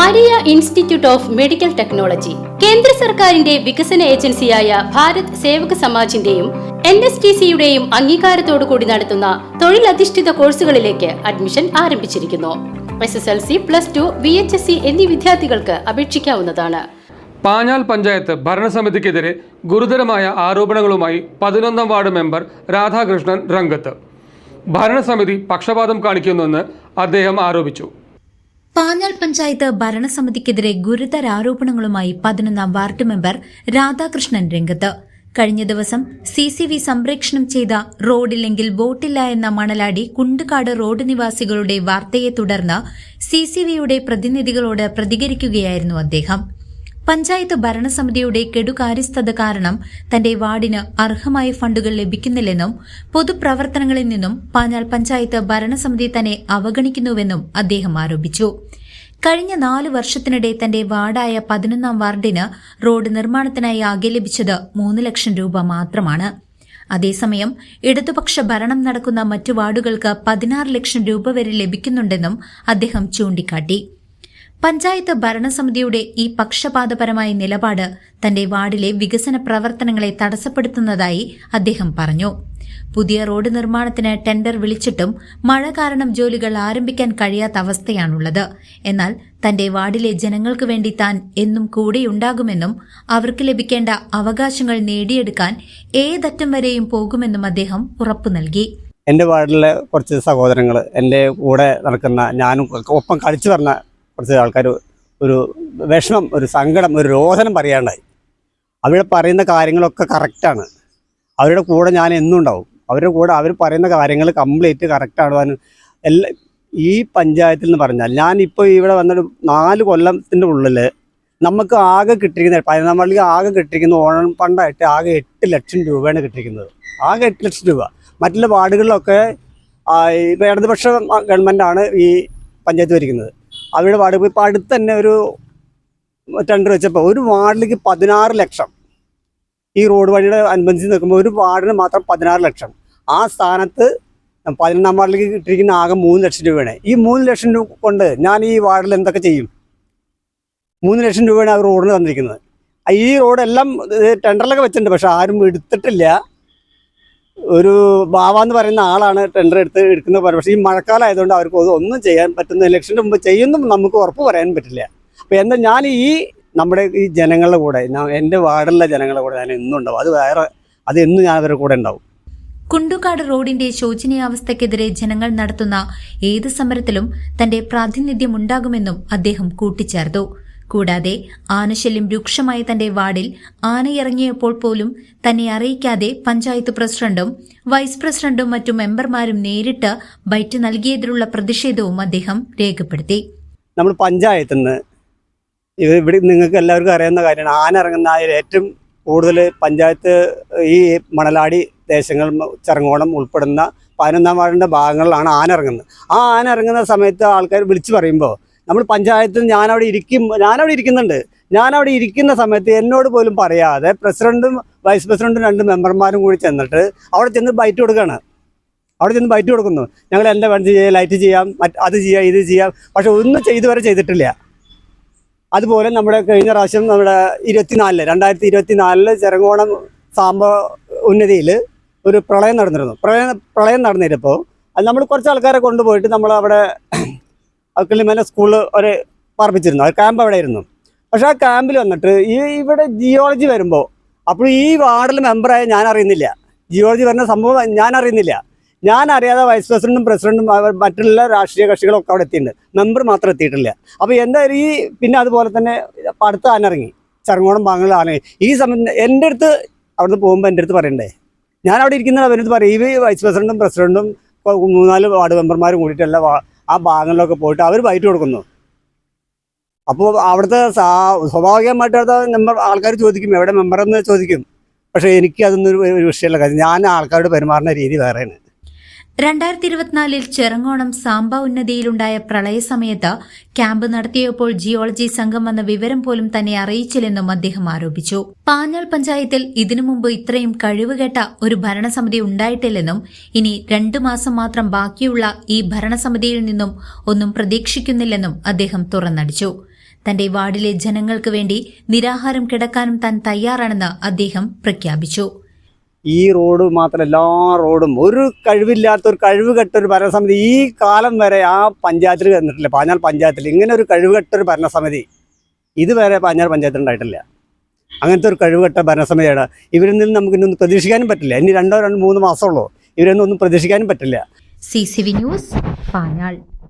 Maria institute of medical technology കേന്ദ്ര സർക്കാരിന്റെ വികസന ഏജൻസിയായ ഭാരത് സേവക സമാജിന്റെയും NSTCയുടെയും അംഗീകാരത്തോടുകൂടി നടത്തുന്ന തൊഴിലധിഷ്ഠിത കോഴ്സുകളിലേക്ക് അഡ്മിഷൻ ആരംഭിച്ചിരിക്കുന്നു. SSLC, +2, VHSC എന്നീ വിദ്യാർത്ഥികൾക്ക് അപേക്ഷിക്കാവുന്നതാണ്. പാഞ്ഞാൽ പഞ്ചായത്ത് ഭരണസമിതിക്കെതിരെ ഗുരുതരമായ ആരോപണങ്ങളുമായി 11ാം വാർഡ് മെമ്പർ രാധാകൃഷ്ണൻ രംഗത്ത്. ഭരണസമിതി പക്ഷപാതം കാണിക്കുന്നുവെന്ന് അദ്ദേഹം ആരോപിച്ചു. പാഞ്ഞാൽ പഞ്ചായത്ത് ഭരണസമിതിക്കെതിരെ ഗുരുതര ആരോപണങ്ങളുമായി 11ാം വാർഡ് മെമ്പർ രാധാകൃഷ്ണൻ രംഗത്ത്. കഴിഞ്ഞ ദിവസം CCV സംപ്രേഷണം ചെയ്ത റോഡില്ലെങ്കിൽ വോട്ടില്ല എന്ന മണലാടി കുണ്ടുകാട് റോഡ് നിവാസികളുടെ വാർത്തയെ തുടർന്ന് CCVയുടെ പ്രതിനിധികളോട് പ്രതികരിക്കുകയായിരുന്നു അദ്ദേഹം. പഞ്ചായത്ത് ഭരണസമിതിയുടെ കെടുകാര്യസ്ഥത കാരണം തന്റെ വാർഡിന് അർഹമായ ഫണ്ടുകൾ ലഭിക്കുന്നില്ലെന്നും പൊതുപ്രവർത്തനങ്ങളിൽ നിന്നും പാഞ്ഞാൽ പഞ്ചായത്ത് ഭരണസമിതി തന്നെ അവഗണിക്കുന്നുവെന്നും അദ്ദേഹം ആരോപിച്ചു. കഴിഞ്ഞ 4 വർഷത്തിനിടെ തന്റെ വാർഡായ 11ാം വാർഡിന് റോഡ് നിർമ്മാണത്തിനായി ആകെ ലഭിച്ചത് 3 ലക്ഷം രൂപ മാത്രമാണ്. അതേസമയം ഇടതുപക്ഷ ഭരണം നടക്കുന്ന മറ്റു വാർഡുകൾക്ക് 16 ലക്ഷം രൂപ വരെ ലഭിക്കുന്നുണ്ടെന്നും അദ്ദേഹം ചൂണ്ടിക്കാട്ടി. പഞ്ചായത്ത് ഭരണസമിതിയുടെ ഈ പക്ഷപാതപരമായ നിലപാട് തന്റെ വാർഡിലെ വികസന പ്രവർത്തനങ്ങളെ തടസ്സപ്പെടുത്തുന്നതായി അദ്ദേഹം പറഞ്ഞു. പുതിയ റോഡ് നിർമ്മാണത്തിന് ടെൻഡർ വിളിച്ചിട്ടും മഴ കാരണം ജോലികൾ ആരംഭിക്കാൻ കഴിയാത്ത അവസ്ഥയാണുള്ളത്. എന്നാൽ തന്റെ വാർഡിലെ ജനങ്ങൾക്ക് വേണ്ടി താൻ എന്നും കൂടെയുണ്ടാകുമെന്നും അവർക്ക് ലഭിക്കേണ്ട അവകാശങ്ങൾ നേടിയെടുക്കാൻ ഏതറ്റം വരെയും പോകുമെന്നും അദ്ദേഹം ഉറപ്പു നൽകി. എൻ്റെ വാർഡിലെ കുറച്ച് സഹോദരങ്ങൾ, എൻ്റെ കൂടെ നടക്കുന്ന ഞാനും ഒപ്പം കളിച്ചു പറഞ്ഞ കുറച്ച് ആൾക്കാർ ഒരു വിഷമം, ഒരു സങ്കടം, ഒരു രോദനം പറയാണ്ടായി. അവിടെ പറയുന്ന കാര്യങ്ങളൊക്കെ കറക്റ്റാണ്. അവരുടെ കൂടെ ഞാൻ എന്നും ഉണ്ടാവും. അവരുടെ കൂടെ അവർ പറയുന്ന കാര്യങ്ങൾ കംപ്ലീറ്റ് കറക്റ്റാണ്. ഈ പഞ്ചായത്തിൽ എന്ന് പറഞ്ഞാൽ ഞാനിപ്പോൾ ഇവിടെ വന്നിട്ട് 4 കൊല്ലത്തിൻ്റെ ഉള്ളിൽ നമുക്ക് ആകെ കിട്ടിയിരിക്കുന്ന 11ാം വാർഡിലേക്ക് ആകെ കിട്ടിയിരിക്കുന്ന ഓണം ഫണ്ടായിട്ട് ആകെ 8 ലക്ഷം രൂപയാണ് കിട്ടിയിരിക്കുന്നത്. ആകെ 8 ലക്ഷം രൂപ. മറ്റുള്ള വാർഡുകളിലൊക്കെ ഇപ്പോൾ ഇടതുപക്ഷ ഗവൺമെൻറ്റാണ് ഈ പഞ്ചായത്ത് ഭരിക്കുന്നത്. അവരുടെ വാർഡ് ഇപ്പോൾ അടുത്ത് തന്നെ ഒരു ടെൻഡർ വെച്ചപ്പോൾ ഒരു വാർഡിലേക്ക് 16 ലക്ഷം, ഈ റോഡ് വഴിയുടെ അനുബന്ധിച്ച് നിൽക്കുമ്പോൾ ഒരു വാർഡിന് മാത്രം 16 ലക്ഷം. ആ സ്ഥാനത്ത് 11ാം വാർഡിലേക്ക് കിട്ടിയിരിക്കുന്ന ആകെ 3 ലക്ഷം രൂപയാണ്. ഈ 3 ലക്ഷം രൂപ കൊണ്ട് ഞാൻ ഈ വാർഡിൽ എന്തൊക്കെ ചെയ്യും? 3 ലക്ഷം രൂപയാണ് അവർ റോഡിന് തന്നിരിക്കുന്നത്. ഈ റോഡെല്ലാം ടെൻഡറിലൊക്കെ വെച്ചിട്ടുണ്ട്, പക്ഷെ ആരും എടുത്തിട്ടില്ല. ഒരു ബാവാന്ന് പറയുന്ന ആളാണ് ടെൻഡർ എടുക്കുന്നത്. പക്ഷേ ഈ മഴക്കാലം ആയതുകൊണ്ട് അവർക്ക് ഒന്നും ചെയ്യാൻ പറ്റുന്ന, ഇലക്ഷൻ്റെ മുമ്പ് ചെയ്യുന്നും നമുക്ക് ഉറപ്പ് പറയാൻ പറ്റില്ല. അപ്പോൾ എന്താ ഞാൻ നമ്മുടെ ഈ ജനങ്ങളുടെ കൂടെ, എൻ്റെ വാർഡിലെ ജനങ്ങളുടെ കൂടെ ഞാൻ എന്നും ഉണ്ടാവും. അത് എന്നും ഞാൻ അവരുടെ കൂടെ ഉണ്ടാവും. കുണ്ടുകാട് റോഡിന്റെ ശോചനീയാവസ്ഥയ്ക്കെതിരെ ജനങ്ങൾ നടത്തുന്ന ഏത് സമരത്തിലും തന്റെ പ്രാതിനിധ്യം ഉണ്ടാകുമെന്നും അദ്ദേഹം കൂട്ടിച്ചേർത്തു. കൂടാതെ ആനശല്യം രൂക്ഷമായ തന്റെ വാർഡിൽ ആനയിറങ്ങിയപ്പോൾ പോലും തന്നെ അറിയിക്കാതെ പഞ്ചായത്ത് പ്രസിഡന്റും വൈസ് പ്രസിഡന്റും മറ്റു മെമ്പർമാരും നേരിട്ട് ബൈറ്റ് നൽകിയതിലുള്ള പ്രതിഷേധവും അദ്ദേഹം രേഖപ്പെടുത്തി. നമ്മൾ പഞ്ചായത്തിൽ നിന്ന് ഇവിടെ നിങ്ങൾക്ക് എല്ലാവർക്കും അറിയാവുന്ന കാര്യമാണ്, ആന ഇറങ്ങുന്ന ഏറ്റവും കൂടുതൽ പഞ്ചായത്ത് ഈ മണലാടി ദേശങ്ങൾ, ചെറങ്ങോണം ഉൾപ്പെടുന്ന 11ാം വാർഡിൻ്റെ ഭാഗങ്ങളിലാണ് ആന ഇറങ്ങുന്നത്. ആ ആന ഇറങ്ങുന്ന സമയത്ത് ആൾക്കാർ വിളിച്ചു പറയുമ്പോൾ നമ്മൾ പഞ്ചായത്തിൽ ഞാനവിടെ ഇരിക്കുന്നുണ്ട്. ഞാനവിടെ ഇരിക്കുന്ന സമയത്ത് എന്നോട് പോലും പറയാതെ പ്രസിഡന്റും വൈസ് പ്രസിഡന്റും 2 മെമ്പർമാരും കൂടി ചെന്നിട്ട് അവിടെ ചെന്ന് ബൈറ്റ് കൊടുക്കുകയാണ്. അവിടെ ചെന്ന് ബൈറ്റ് കൊടുക്കുന്നു. ഞങ്ങൾ എൻ്റെ വണ്ടി ചെയ്യാം, ലൈറ്റ് ചെയ്യാം, അത് ചെയ്യാം, ഇത് ചെയ്യാം, പക്ഷെ ഒന്നും ഇതുവരെ ചെയ്തിട്ടില്ല. അതുപോലെ നമ്മുടെ കഴിഞ്ഞ പ്രാവശ്യം നമ്മുടെ 2024 ചെറങ്ങോണം സാമ്പ ഉന്നതിയിൽ ഒരു പ്രളയം നടന്നിരുന്നു. പ്രളയം നടന്നിരുന്നപ്പോൾ അത് നമ്മൾ കുറച്ച് ആൾക്കാരെ കൊണ്ടുപോയിട്ട് നമ്മൾ അവിടെ കിളിമല സ്കൂളിൽ ഒരു പാർപ്പിച്ചിരുന്നു. ആ ക്യാമ്പ് അവിടെ ആയിരുന്നു. പക്ഷെ ആ ക്യാമ്പിൽ വന്നിട്ട് ഇവിടെ ജിയോളജി വരുമ്പോൾ അപ്പോൾ ഈ വാർഡിൽ മെമ്പറായ ഞാൻ അറിയുന്നില്ല. ജിയോളജി വരുന്ന സംഭവം ഞാൻ അറിയുന്നില്ല. ഞാൻ അറിയാതെ വൈസ് പ്രസിഡന്റും പ്രസിഡന്റും മറ്റുള്ള രാഷ്ട്രീയ കക്ഷികളൊക്കെ അവിടെ എത്തിയിട്ടുണ്ട്. മെമ്പർ മാത്രം എത്തിയിട്ടില്ല. അപ്പോൾ എന്തായാലും പിന്നെ അതുപോലെ തന്നെ അടുത്ത് ആനിറങ്ങി, ചെറങ്ങോണം ഭാഗങ്ങളിൽ ആനിറങ്ങി. ഈ സമയത്ത് എൻ്റെ അടുത്ത് അവിടുന്ന് പോകുമ്പോൾ എൻ്റെ അടുത്ത് പറയണ്ടേ, ഞാൻ അവിടെ ഇരിക്കുന്നത് അവരുടെ അടുത്ത് പറയും. ഈ വൈസ് പ്രസിഡന്റും പ്രസിഡന്റും 3-4 വാർഡ് മെമ്പർമാരും കൂടിയിട്ടല്ല ആ ഭാഗങ്ങളിലൊക്കെ പോയിട്ട് അവർ ബൈറ്റ് കൊടുക്കുന്നു. അപ്പോൾ അവിടുത്തെ സ്വാഭാവികമായിട്ട് അടുത്ത ആൾക്കാർ ചോദിക്കും, എവിടെ മെമ്പറെന്ന് ചോദിക്കും. പക്ഷേ എനിക്ക് അതൊന്നും ഒരു വിഷയമല്ല. കാര്യം ഞാൻ ആൾക്കാരോട് പെരുമാറുന്ന രീതി വേറെയാണ്. 2024 ചെറങ്ങോണം സാമ്പ ഉന്നതിയിലുണ്ടായ പ്രളയ സമയത്ത് ക്യാമ്പ് നടത്തിയപ്പോൾ ജിയോളജി സംഘം വന്ന വിവരം പോലും തന്നെ അറിയിച്ചില്ലെന്നും അദ്ദേഹം ആരോപിച്ചു. പാഞ്ഞാൽ പഞ്ചായത്തിൽ ഇതിനു മുമ്പ് ഇത്രയും കഴിവുകേട്ട ഒരു ഭരണസമിതി ഉണ്ടായിട്ടില്ലെന്നും ഇനി 2 മാസം മാത്രം ബാക്കിയുള്ള ഈ ഭരണസമിതിയിൽ നിന്നും ഒന്നും പ്രതീക്ഷിക്കുന്നില്ലെന്നും അദ്ദേഹം തുറന്നടിച്ചു. തന്റെ വാർഡിലെ ജനങ്ങൾക്ക് വേണ്ടി നിരാഹാരം കിടക്കാനും താൻ തയ്യാറാണെന്ന് അദ്ദേഹം പ്രഖ്യാപിച്ചു. ഈ റോഡ് മാത്രമല്ല, എല്ലാ റോഡും ഒരു കഴിവില്ലാത്തൊരു കഴിവുകെട്ടൊരു ഭരണസമിതി ഈ കാലം വരെ ആ പഞ്ചായത്തിൽ വന്നിട്ടില്ല. പാഞ്ഞാൽ പഞ്ചായത്തിൽ ഇങ്ങനെ ഒരു കഴിവുകെട്ടൊരു ഭരണസമിതി ഇതുവരെ പാഞ്ഞാൽ പഞ്ചായത്തിൽ ഉണ്ടായിട്ടില്ല. അങ്ങനത്തെ ഒരു കഴിവുകെട്ട ഭരണസമിതിയാണ്. ഇവരിൽ നിന്ന് നമുക്ക് ഇന്നൊന്നും പ്രതീക്ഷിക്കാനും പറ്റില്ല. ഇനി 2-3 മാസമുള്ളൂ. ഇവരൊന്നും പ്രതീക്ഷിക്കാനും പറ്റില്ല. CCV news, Panjal.